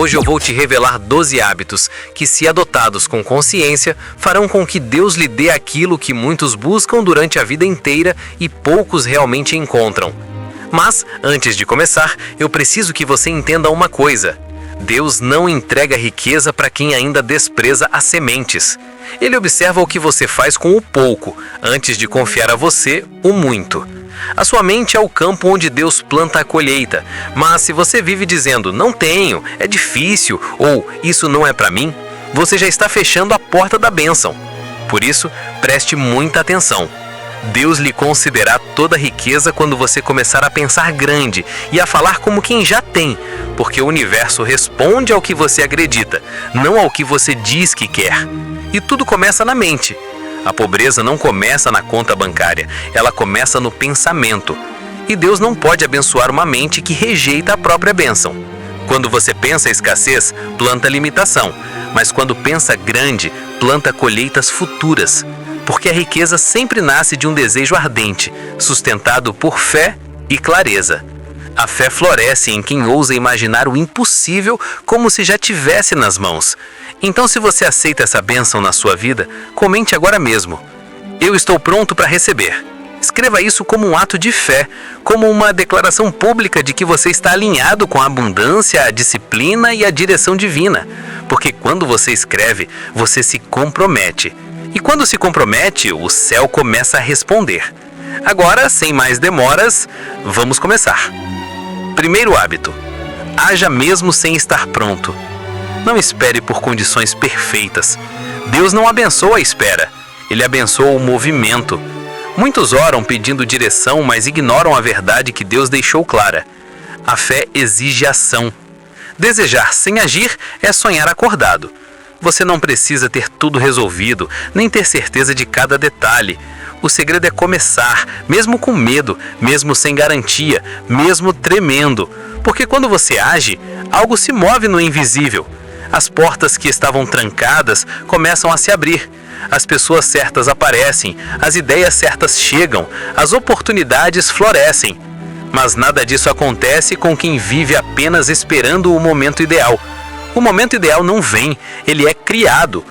Hoje eu vou te revelar 12 hábitos que, se adotados com consciência, farão com que Deus lhe dê aquilo que muitos buscam durante a vida inteira e poucos realmente encontram. Mas, antes de começar, eu preciso que você entenda uma coisa. Deus não entrega riqueza para quem ainda despreza as sementes. Ele observa o que você faz com o pouco, antes de confiar a você o muito. A sua mente é o campo onde Deus planta a colheita, mas se você vive dizendo, não tenho, é difícil, ou isso não é para mim, você já está fechando a porta da bênção. Por isso, preste muita atenção. Deus lhe concederá toda a riqueza quando você começar a pensar grande e a falar como quem já tem, porque o universo responde ao que você acredita, não ao que você diz que quer. E tudo começa na mente. A pobreza não começa na conta bancária, ela começa no pensamento. E Deus não pode abençoar uma mente que rejeita a própria bênção. Quando você pensa escassez, planta limitação, mas quando pensa grande, planta colheitas futuras. Porque a riqueza sempre nasce de um desejo ardente, sustentado por fé e clareza. A fé floresce em quem ousa imaginar o impossível como se já tivesse nas mãos. Então, se você aceita essa bênção na sua vida, comente agora mesmo. Eu estou pronto para receber. Escreva isso como um ato de fé, como uma declaração pública de que você está alinhado com a abundância, a disciplina e a direção divina. Porque quando você escreve, você se compromete. E quando se compromete, o céu começa a responder. Agora, sem mais demoras, vamos começar. Primeiro hábito. Haja mesmo sem estar pronto. Não espere por condições perfeitas. Deus não abençoa a espera. Ele abençoa o movimento. Muitos oram pedindo direção, mas ignoram a verdade que Deus deixou clara. A fé exige ação. Desejar sem agir é sonhar acordado. Você não precisa ter tudo resolvido, nem ter certeza de cada detalhe. O segredo é começar, mesmo com medo, mesmo sem garantia, mesmo tremendo. Porque quando você age, algo se move no invisível. As portas que estavam trancadas começam a se abrir. As pessoas certas aparecem, as ideias certas chegam, as oportunidades florescem. Mas nada disso acontece com quem vive apenas esperando o momento ideal. O momento ideal não vem, ele é criado.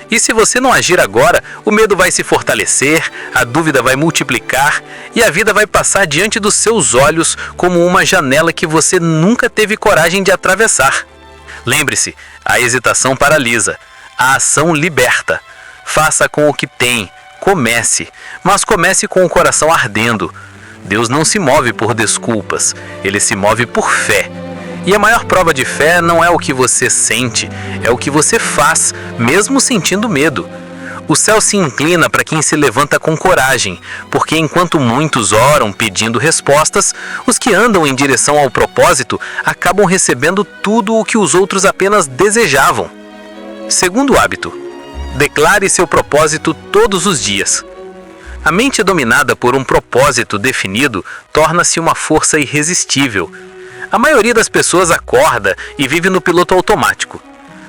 E se você não agir agora, o medo vai se fortalecer, a dúvida vai multiplicar e a vida vai passar diante dos seus olhos como uma janela que você nunca teve coragem de atravessar. Lembre-se, a hesitação paralisa, a ação liberta. Faça com o que tem, comece, mas comece com o coração ardendo. Deus não se move por desculpas, ele se move por fé. E a maior prova de fé não é o que você sente, é o que você faz, mesmo sentindo medo. O céu se inclina para quem se levanta com coragem, porque enquanto muitos oram pedindo respostas, os que andam em direção ao propósito acabam recebendo tudo o que os outros apenas desejavam. Segundo hábito, declare seu propósito todos os dias. A mente dominada por um propósito definido torna-se uma força irresistível. A maioria das pessoas acorda e vive no piloto automático.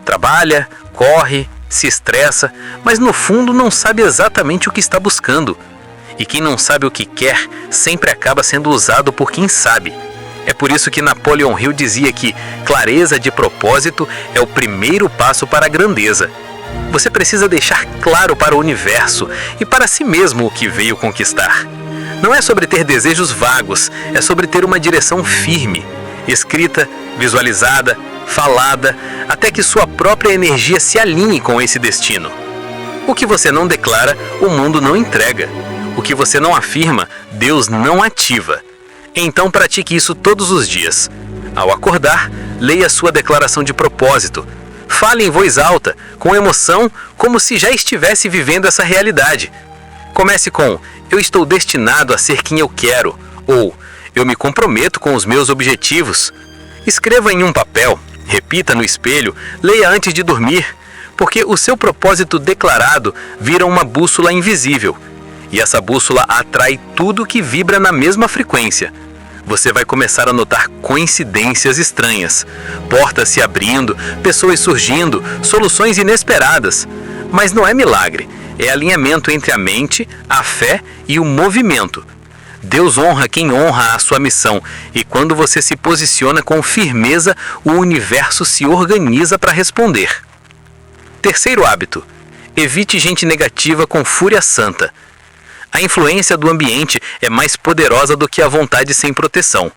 Trabalha, corre, se estressa, mas no fundo não sabe exatamente o que está buscando. E quem não sabe o que quer sempre acaba sendo usado por quem sabe. É por isso que Napoleon Hill dizia que clareza de propósito é o primeiro passo para a grandeza. Você precisa deixar claro para o universo e para si mesmo o que veio conquistar. Não é sobre ter desejos vagos, é sobre ter uma direção firme. Escrita, visualizada, falada, até que sua própria energia se alinhe com esse destino. O que você não declara, o mundo não entrega. O que você não afirma, Deus não ativa. Então pratique isso todos os dias. Ao acordar, leia sua declaração de propósito. Fale em voz alta, com emoção, como se já estivesse vivendo essa realidade. Comece com: eu estou destinado a ser quem eu quero, ou eu me comprometo com os meus objetivos. Escreva em um papel, repita no espelho, leia antes de dormir, porque o seu propósito declarado vira uma bússola invisível. E essa bússola atrai tudo que vibra na mesma frequência. Você vai começar a notar coincidências estranhas, portas se abrindo, pessoas surgindo, soluções inesperadas. Mas não é milagre, é alinhamento entre a mente, a fé e o movimento. Deus honra quem honra a sua missão, e quando você se posiciona com firmeza, o universo se organiza para responder. Terceiro hábito: evite gente negativa com fúria santa. A influência do ambiente é mais poderosa do que a vontade sem proteção.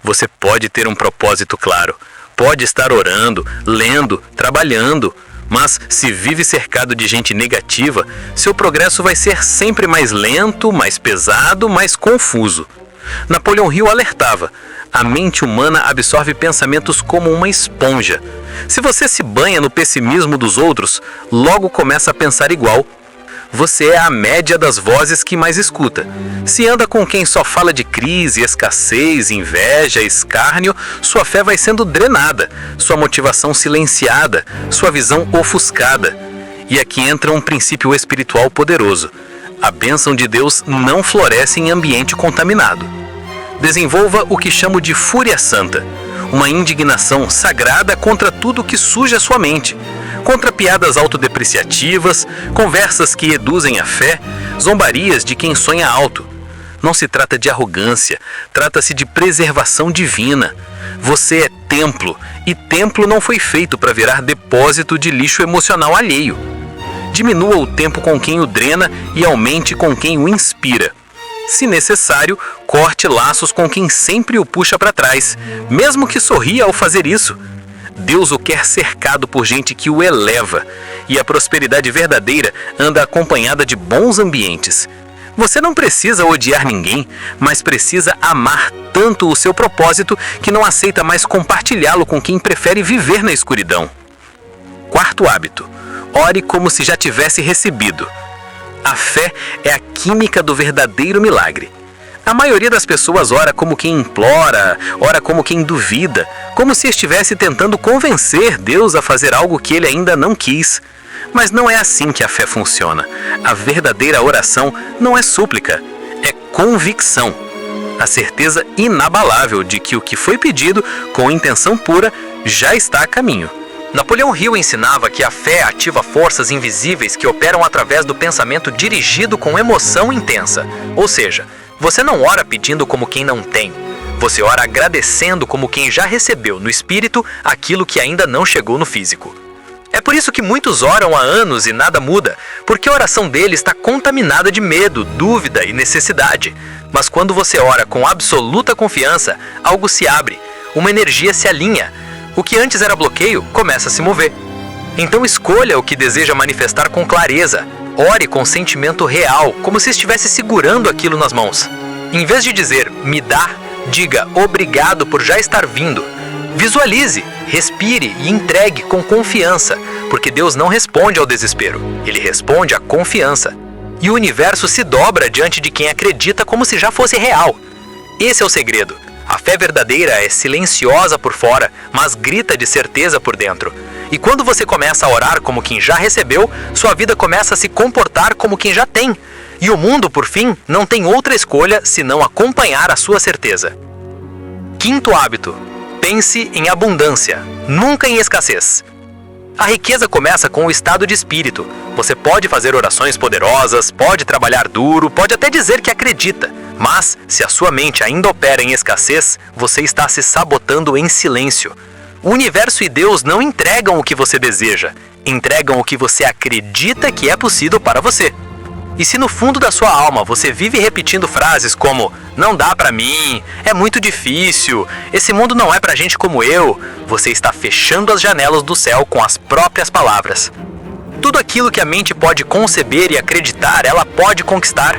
Você pode ter um propósito claro, pode estar orando, lendo, trabalhando, mas se vive cercado de gente negativa, seu progresso vai ser sempre mais lento, mais pesado, mais confuso. Napoleão Hill alertava: a mente humana absorve pensamentos como uma esponja. Se você se banha no pessimismo dos outros, logo começa a pensar igual. Você é a média das vozes que mais escuta. Se anda com quem só fala de crise, escassez, inveja, escárnio, sua fé vai sendo drenada, sua motivação silenciada, sua visão ofuscada. E aqui entra um princípio espiritual poderoso: a bênção de Deus não floresce em ambiente contaminado. Desenvolva o que chamo de fúria santa, uma indignação sagrada contra tudo que suja sua mente, contra piadas autodepreciativas, conversas que reduzem a fé, zombarias de quem sonha alto. Não se trata de arrogância, trata-se de preservação divina. Você é templo, e templo não foi feito para virar depósito de lixo emocional alheio. Diminua o tempo com quem o drena e aumente com quem o inspira. Se necessário, corte laços com quem sempre o puxa para trás, mesmo que sorria ao fazer isso. Deus o quer cercado por gente que o eleva, e a prosperidade verdadeira anda acompanhada de bons ambientes. Você não precisa odiar ninguém, mas precisa amar tanto o seu propósito que não aceita mais compartilhá-lo com quem prefere viver na escuridão. Quarto hábito: ore como se já tivesse recebido. A fé é a química do verdadeiro milagre. A maioria das pessoas ora como quem implora, ora como quem duvida, como se estivesse tentando convencer Deus a fazer algo que ele ainda não quis. Mas não é assim que a fé funciona. A verdadeira oração não é súplica, é convicção. A certeza inabalável de que o que foi pedido, com intenção pura, já está a caminho. Napoleão Hill ensinava que a fé ativa forças invisíveis que operam através do pensamento dirigido com emoção intensa. Ou seja, você não ora pedindo como quem não tem. Você ora agradecendo como quem já recebeu no espírito aquilo que ainda não chegou no físico. É por isso que muitos oram há anos e nada muda, porque a oração dele está contaminada de medo, dúvida e necessidade. Mas quando você ora com absoluta confiança, algo se abre, uma energia se alinha. O que antes era bloqueio começa a se mover. Então escolha o que deseja manifestar com clareza. Ore com sentimento real, como se estivesse segurando aquilo nas mãos. Em vez de dizer, me dá, diga, obrigado por já estar vindo. Visualize, respire e entregue com confiança, porque Deus não responde ao desespero, Ele responde à confiança. E o universo se dobra diante de quem acredita como se já fosse real. Esse é o segredo. A fé verdadeira é silenciosa por fora, mas grita de certeza por dentro. E quando você começa a orar como quem já recebeu, sua vida começa a se comportar como quem já tem. E o mundo, por fim, não tem outra escolha senão acompanhar a sua certeza. Quinto hábito: pense em abundância, nunca em escassez. A riqueza começa com o estado de espírito. Você pode fazer orações poderosas, pode trabalhar duro, pode até dizer que acredita. Mas, se a sua mente ainda opera em escassez, você está se sabotando em silêncio. O universo e Deus não entregam o que você deseja, entregam o que você acredita que é possível para você. E se no fundo da sua alma você vive repetindo frases como não dá pra mim, é muito difícil, esse mundo não é pra gente como eu, você está fechando as janelas do céu com as próprias palavras. Tudo aquilo que a mente pode conceber e acreditar, ela pode conquistar.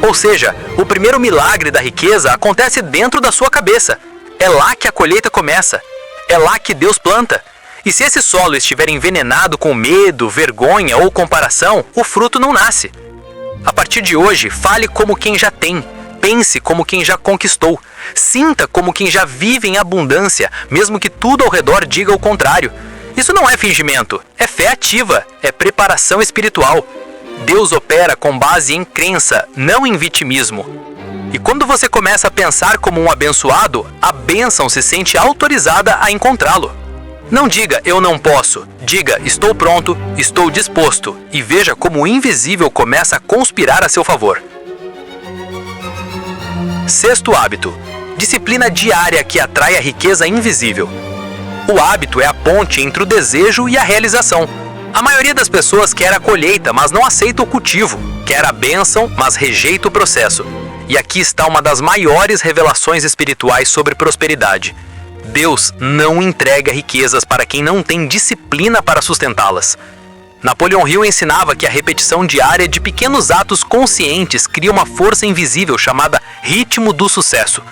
Ou seja, o primeiro milagre da riqueza acontece dentro da sua cabeça. É lá que a colheita começa. É lá que Deus planta. E se esse solo estiver envenenado com medo, vergonha ou comparação, o fruto não nasce. A partir de hoje, fale como quem já tem. Pense como quem já conquistou. Sinta como quem já vive em abundância, mesmo que tudo ao redor diga o contrário. Isso não é fingimento, é fé ativa, é preparação espiritual. Deus opera com base em crença, não em vitimismo. E quando você começa a pensar como um abençoado, a bênção se sente autorizada a encontrá-lo. Não diga, eu não posso. Diga, estou pronto, estou disposto. E veja como o invisível começa a conspirar a seu favor. Sexto hábito: disciplina diária que atrai a riqueza invisível. O hábito é a ponte entre o desejo e a realização. A maioria das pessoas quer a colheita, mas não aceita o cultivo. Quer a bênção, mas rejeita o processo. E aqui está uma das maiores revelações espirituais sobre prosperidade. Deus não entrega riquezas para quem não tem disciplina para sustentá-las. Napoleon Hill ensinava que a repetição diária de pequenos atos conscientes cria uma força invisível chamada ritmo do sucesso.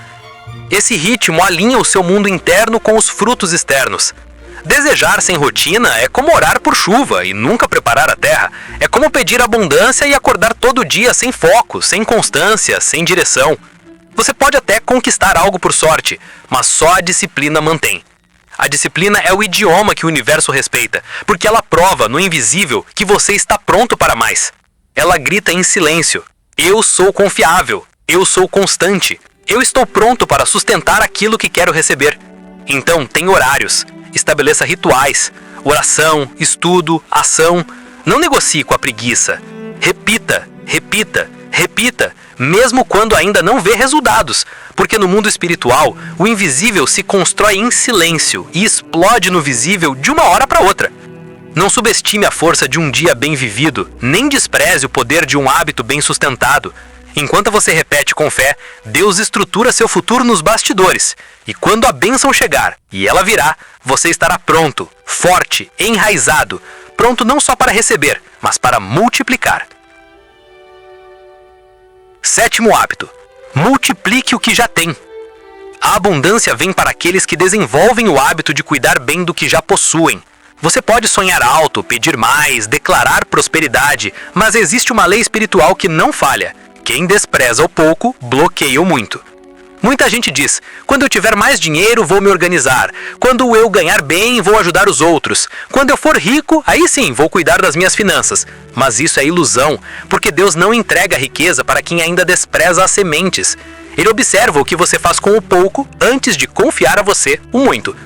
Esse ritmo alinha o seu mundo interno com os frutos externos. Desejar sem rotina é como orar por chuva e nunca preparar a terra. É como pedir abundância e acordar todo dia sem foco, sem constância, sem direção. Você pode até conquistar algo por sorte, mas só a disciplina mantém. A disciplina é o idioma que o universo respeita, porque ela prova no invisível que você está pronto para mais. Ela grita em silêncio: eu sou confiável, eu sou constante, eu estou pronto para sustentar aquilo que quero receber. Então, tem horários, estabeleça rituais, oração, estudo, ação. Não negocie com a preguiça. Repita, repita, repita, mesmo quando ainda não vê resultados, porque no mundo espiritual, o invisível se constrói em silêncio e explode no visível de uma hora para outra. Não subestime a força de um dia bem vivido, nem despreze o poder de um hábito bem sustentado. Enquanto você repete com fé, Deus estrutura seu futuro nos bastidores. E quando a bênção chegar, e ela virá, você estará pronto, forte, enraizado, pronto não só para receber, mas para multiplicar. Sétimo hábito: multiplique o que já tem. A abundância vem para aqueles que desenvolvem o hábito de cuidar bem do que já possuem. Você pode sonhar alto, pedir mais, declarar prosperidade, mas existe uma lei espiritual que não falha. Quem despreza o pouco, bloqueia o muito. Muita gente diz: quando eu tiver mais dinheiro, vou me organizar. Quando eu ganhar bem, vou ajudar os outros. Quando eu for rico, aí sim, vou cuidar das minhas finanças. Mas isso é ilusão, porque Deus não entrega a riqueza para quem ainda despreza as sementes. Ele observa o que você faz com o pouco antes de confiar a você o muito.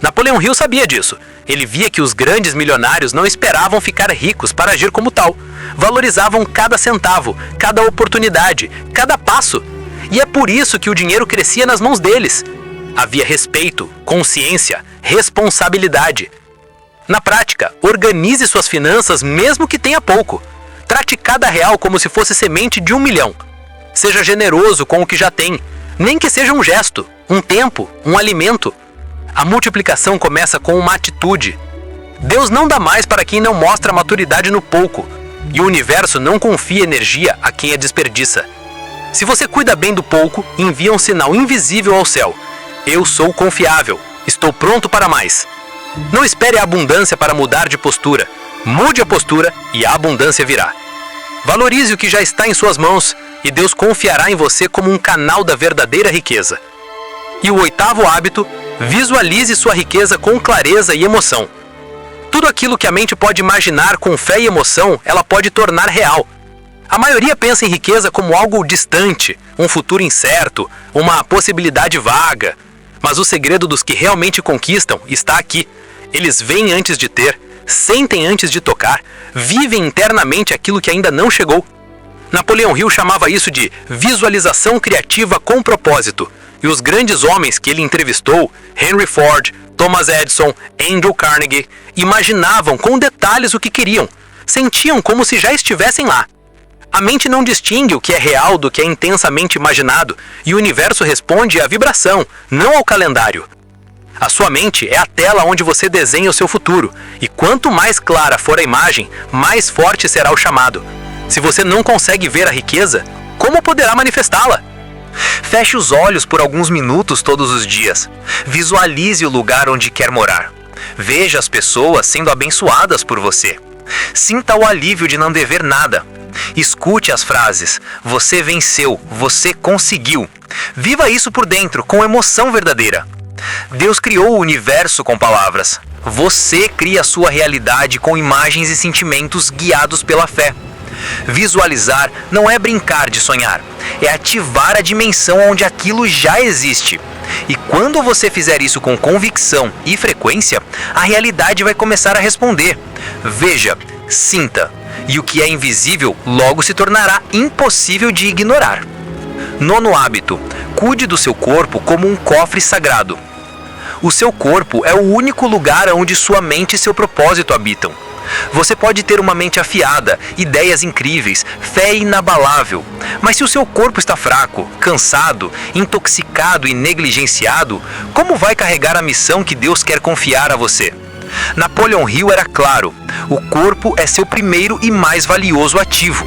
Napoleon Hill sabia disso. Ele via que os grandes milionários não esperavam ficar ricos para agir como tal. Valorizavam cada centavo, cada oportunidade, cada passo. E é por isso que o dinheiro crescia nas mãos deles. Havia respeito, consciência, responsabilidade. Na prática, organize suas finanças mesmo que tenha pouco. Trate cada real como se fosse semente de 1 milhão. Seja generoso com o que já tem, nem que seja um gesto, um tempo, um alimento. A multiplicação começa com uma atitude. Deus não dá mais para quem não mostra maturidade no pouco, e o universo não confia energia a quem a desperdiça. Se você cuida bem do pouco, envia um sinal invisível ao céu: eu sou confiável, estou pronto para mais. Não espere a abundância para mudar de postura. Mude a postura e a abundância virá. Valorize o que já está em suas mãos e Deus confiará em você como um canal da verdadeira riqueza. E o oitavo hábito: visualize sua riqueza com clareza e emoção. Tudo aquilo que a mente pode imaginar com fé e emoção, ela pode tornar real. A maioria pensa em riqueza como algo distante, um futuro incerto, uma possibilidade vaga. Mas o segredo dos que realmente conquistam está aqui. Eles veem antes de ter, sentem antes de tocar, vivem internamente aquilo que ainda não chegou. Napoleon Hill chamava isso de visualização criativa com propósito. E os grandes homens que ele entrevistou, Henry Ford, Thomas Edison, Andrew Carnegie, imaginavam com detalhes o que queriam, sentiam como se já estivessem lá. A mente não distingue o que é real do que é intensamente imaginado, e o universo responde à vibração, não ao calendário. A sua mente é a tela onde você desenha o seu futuro, e quanto mais clara for a imagem, mais forte será o chamado. Se você não consegue ver a riqueza, como poderá manifestá-la? Feche os olhos por alguns minutos todos os dias. Visualize o lugar onde quer morar. Veja as pessoas sendo abençoadas por você. Sinta o alívio de não dever nada. Escute as frases: você venceu, você conseguiu. Viva isso por dentro, com emoção verdadeira. Deus criou o universo com palavras. Você cria a sua realidade com imagens e sentimentos guiados pela fé. Visualizar não é brincar de sonhar, é ativar a dimensão onde aquilo já existe. E quando você fizer isso com convicção e frequência, a realidade vai começar a responder. Veja, sinta, e o que é invisível logo se tornará impossível de ignorar. Nono hábito: cuide do seu corpo como um cofre sagrado. O seu corpo é o único lugar onde sua mente e seu propósito habitam. Você pode ter uma mente afiada, ideias incríveis, fé inabalável, mas se o seu corpo está fraco, cansado, intoxicado e negligenciado, como vai carregar a missão que Deus quer confiar a você? Napoleon Hill era claro: o corpo é seu primeiro e mais valioso ativo.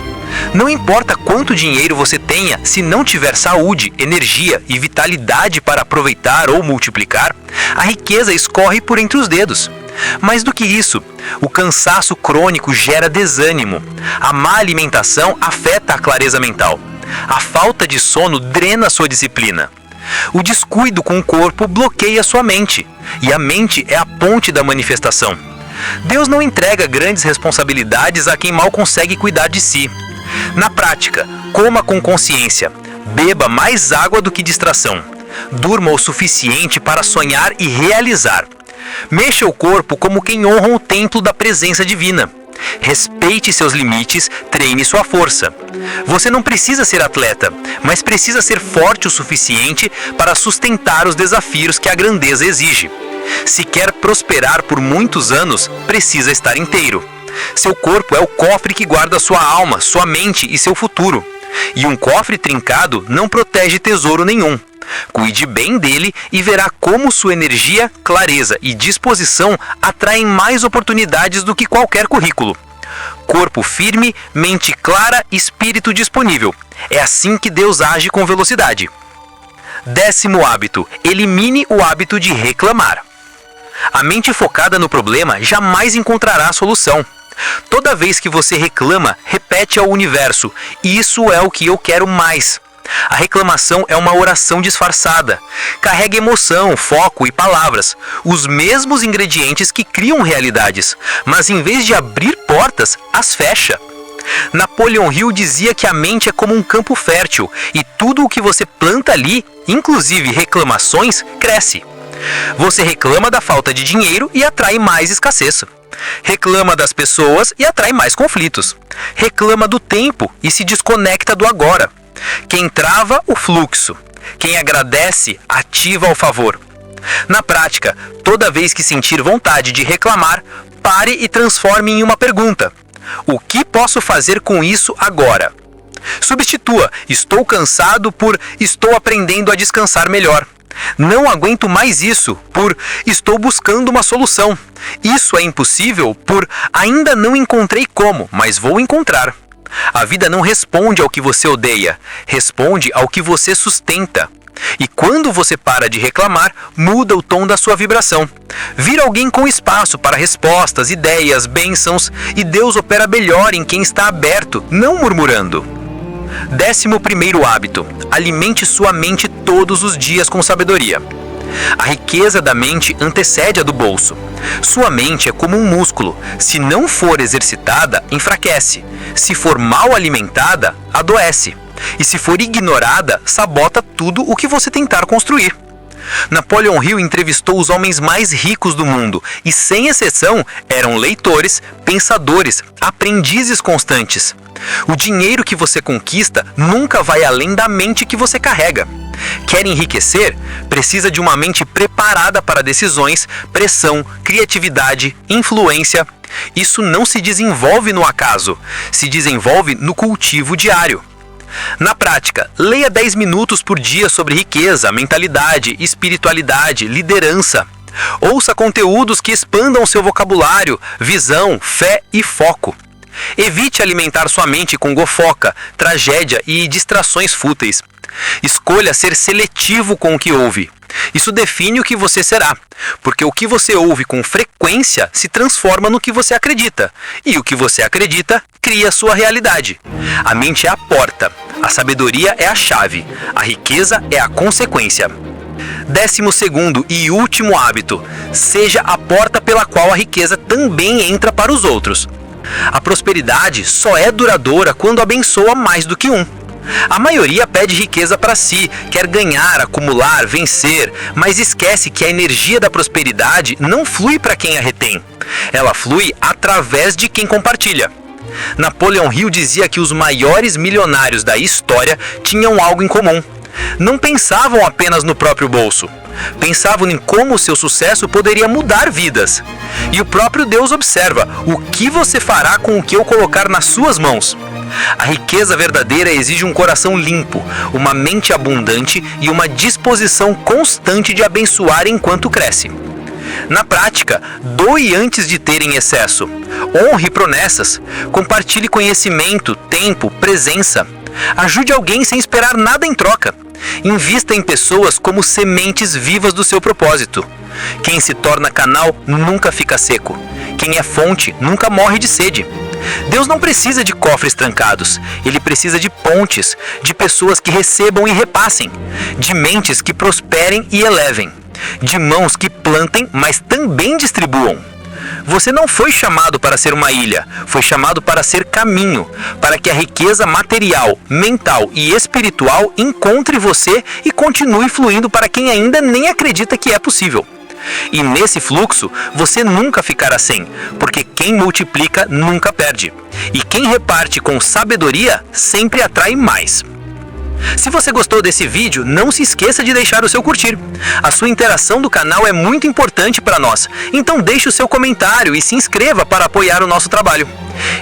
Não importa quanto dinheiro você tenha, se não tiver saúde, energia e vitalidade para aproveitar ou multiplicar, a riqueza escorre por entre os dedos. Mais do que isso, o cansaço crônico gera desânimo. A má alimentação afeta a clareza mental. A falta de sono drena sua disciplina. O descuido com o corpo bloqueia sua mente, e a mente é a ponte da manifestação. Deus não entrega grandes responsabilidades a quem mal consegue cuidar de si. Na prática, coma com consciência, beba mais água do que distração, durma o suficiente para sonhar e realizar. Mexa o corpo como quem honra o templo da presença divina. Respeite seus limites, treine sua força. Você não precisa ser atleta, mas precisa ser forte o suficiente para sustentar os desafios que a grandeza exige. Se quer prosperar por muitos anos, precisa estar inteiro. Seu corpo é o cofre que guarda sua alma, sua mente e seu futuro. E um cofre trincado não protege tesouro nenhum. Cuide bem dele e verá como sua energia, clareza e disposição atraem mais oportunidades do que qualquer currículo. Corpo firme, mente clara, espírito disponível. É assim que Deus age com velocidade. 10º hábito: elimine o hábito de reclamar. A mente focada no problema jamais encontrará a solução. Toda vez que você reclama, repete ao universo: isso é o que eu quero mais. A reclamação é uma oração disfarçada. Carrega emoção, foco e palavras, os mesmos ingredientes que criam realidades, mas em vez de abrir portas, as fecha. Napoleon Hill dizia que a mente é como um campo fértil e tudo o que você planta ali, inclusive reclamações, cresce. Você reclama da falta de dinheiro e atrai mais escassez. Reclama das pessoas e atrai mais conflitos. Reclama do tempo e se desconecta do agora. Quem trava o fluxo, quem agradece, ativa o favor. Na prática, toda vez que sentir vontade de reclamar, pare e transforme em uma pergunta: o que posso fazer com isso agora? Substitua estou cansado por estou aprendendo a descansar melhor. Não aguento mais isso por estou buscando uma solução. Isso é impossível por ainda não encontrei como, mas vou encontrar. A vida não responde ao que você odeia, responde ao que você sustenta. E quando você para de reclamar, muda o tom da sua vibração. Vira alguém com espaço para respostas, ideias, bênçãos, e Deus opera melhor em quem está aberto, não murmurando. 11º hábito: alimente sua mente todos os dias com sabedoria. A riqueza da mente antecede a do bolso. Sua mente é como um músculo. Se não for exercitada, enfraquece. Se for mal alimentada, adoece. E se for ignorada, sabota tudo o que você tentar construir. Napoleon Hill entrevistou os homens mais ricos do mundo e, sem exceção, eram leitores, pensadores, aprendizes constantes. O dinheiro que você conquista nunca vai além da mente que você carrega. Quer enriquecer? Precisa de uma mente preparada para decisões, pressão, criatividade, influência. Isso não se desenvolve no acaso, se desenvolve no cultivo diário. Na prática, leia 10 minutos por dia sobre riqueza, mentalidade, espiritualidade, liderança. Ouça conteúdos que expandam seu vocabulário, visão, fé e foco. Evite alimentar sua mente com gofoca, tragédia e distrações fúteis. Escolha ser seletivo com o que ouve. Isso define o que você será, porque o que você ouve com frequência se transforma no que você acredita, e o que você acredita cria sua realidade. A mente é a porta, a sabedoria é a chave, a riqueza é a consequência. 12º e último hábito: seja a porta pela qual a riqueza também entra para os outros. A prosperidade só é duradoura quando abençoa mais do que um. A maioria pede riqueza para si, quer ganhar, acumular, vencer, mas esquece que a energia da prosperidade não flui para quem a retém. Ela flui através de quem compartilha. Napoleão Hill dizia que os maiores milionários da história tinham algo em comum. Não pensavam apenas no próprio bolso. Pensavam em como o seu sucesso poderia mudar vidas. E o próprio Deus observa o que você fará com o que eu colocar nas suas mãos. A riqueza verdadeira exige um coração limpo, uma mente abundante e uma disposição constante de abençoar enquanto cresce. Na prática, doe antes de ter em excesso. Honre promessas. Compartilhe conhecimento, tempo, presença. Ajude alguém sem esperar nada em troca. Invista em pessoas como sementes vivas do seu propósito. Quem se torna canal nunca fica seco. Quem é fonte nunca morre de sede. Deus não precisa de cofres trancados. Ele precisa de pontes, de pessoas que recebam e repassem, de mentes que prosperem e elevem, de mãos que plantem, mas também distribuam. Você não foi chamado para ser uma ilha, foi chamado para ser caminho, para que a riqueza material, mental e espiritual encontre você e continue fluindo para quem ainda nem acredita que é possível. E nesse fluxo, você nunca ficará sem, porque quem multiplica nunca perde. E quem reparte com sabedoria sempre atrai mais. Se você gostou desse vídeo, não se esqueça de deixar o seu curtir. A sua interação do canal é muito importante para nós, então deixe o seu comentário e se inscreva para apoiar o nosso trabalho.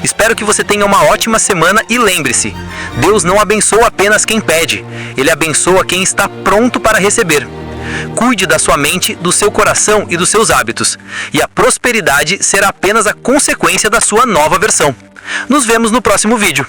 Espero que você tenha uma ótima semana e lembre-se, Deus não abençoa apenas quem pede, Ele abençoa quem está pronto para receber. Cuide da sua mente, do seu coração e dos seus hábitos, e a prosperidade será apenas a consequência da sua nova versão. Nos vemos no próximo vídeo.